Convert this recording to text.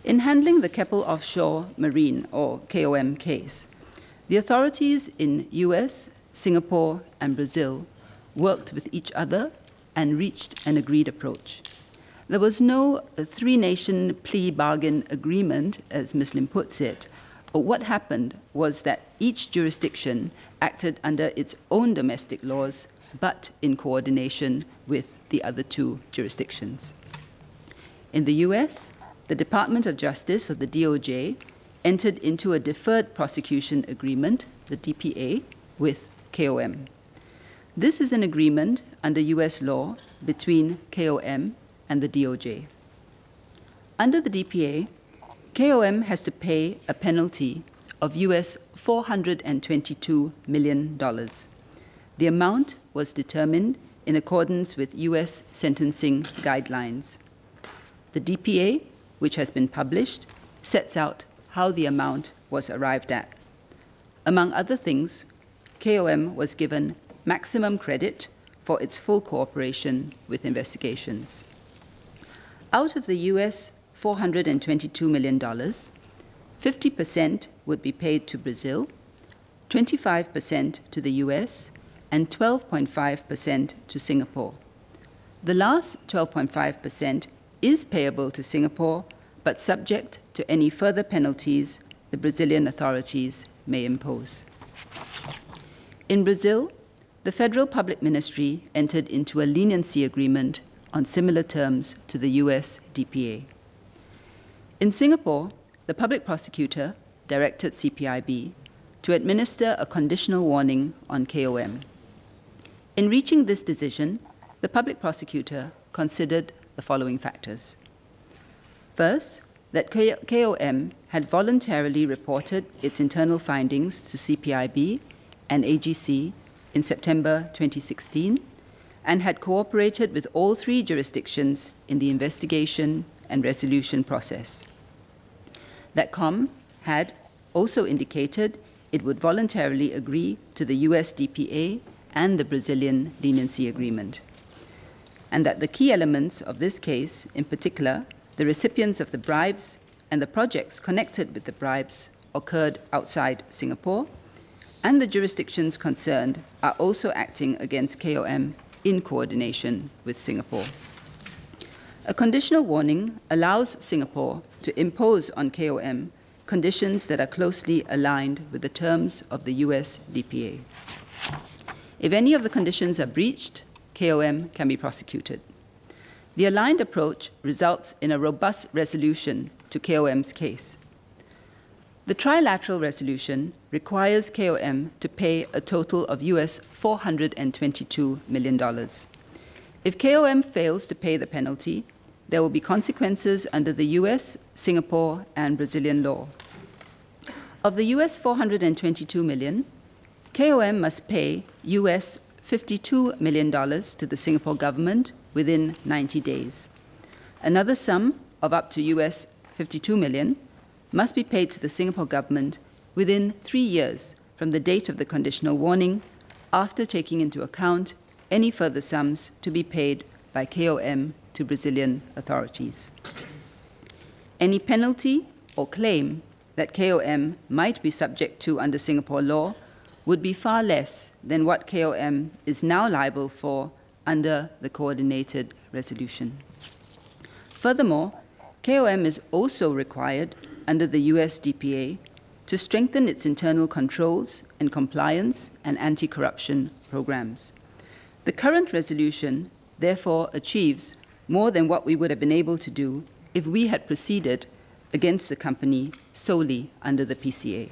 In handling the Keppel Offshore Marine, or KOM, case, the authorities in US, Singapore, and Brazil worked with each other and reached an agreed approach. There was no three-nation plea bargain agreement, as Ms. Lim puts it. What happened was that each jurisdiction acted under its own domestic laws, but in coordination with the other two jurisdictions. In the US, the Department of Justice, or the DOJ, entered into a deferred prosecution agreement, the DPA, with KOM. This is an agreement under US law between KOM and the DOJ. Under the DPA, KOM has to pay a penalty of US $422 million. The amount was determined in accordance with US sentencing guidelines. The DPA, which has been published, sets out how the amount was arrived at. Among other things, KOM was given maximum credit for its full cooperation with investigations. Out of the US $422 million, 50% would be paid to Brazil, 25% to the US, and 12.5% to Singapore. The last 12.5% is payable to Singapore, but subject to any further penalties the Brazilian authorities may impose. In Brazil, the Federal Public Ministry entered into a leniency agreement on similar terms to the US DPA. In Singapore, the public prosecutor directed CPIB to administer a conditional warning on KOM. In reaching this decision, the public prosecutor considered the following factors. First, that KOM had voluntarily reported its internal findings to CPIB and AGC in September 2016 and had cooperated with all three jurisdictions in the investigation and resolution process. That KOM had also indicated it would voluntarily agree to the US DPA and the Brazilian leniency agreement, and that the key elements of this case, in particular, the recipients of the bribes and the projects connected with the bribes, occurred outside Singapore, and the jurisdictions concerned are also acting against KOM in coordination with Singapore. A conditional warning allows Singapore to impose on KOM conditions that are closely aligned with the terms of the US DPA. If any of the conditions are breached, KOM can be prosecuted. The aligned approach results in a robust resolution to KOM's case. The trilateral resolution requires KOM to pay a total of US $422 million. If KOM fails to pay the penalty, there will be consequences under the US, Singapore, and Brazilian law. Of the US $422 million, KOM must pay US $52 million to the Singapore government within 90 days. Another sum of up to US $52 million must be paid to the Singapore government within 3 years from the date of the conditional warning, after taking into account any further sums to be paid by KOM to Brazilian authorities. Any penalty or claim that KOM might be subject to under Singapore law would be far less than what KOM is now liable for under the coordinated resolution. Furthermore, KOM is also required under the US DPA to strengthen its internal controls and compliance and anti-corruption programs. The current resolution therefore achieves more than what we would have been able to do if we had proceeded against the company solely under the PCA.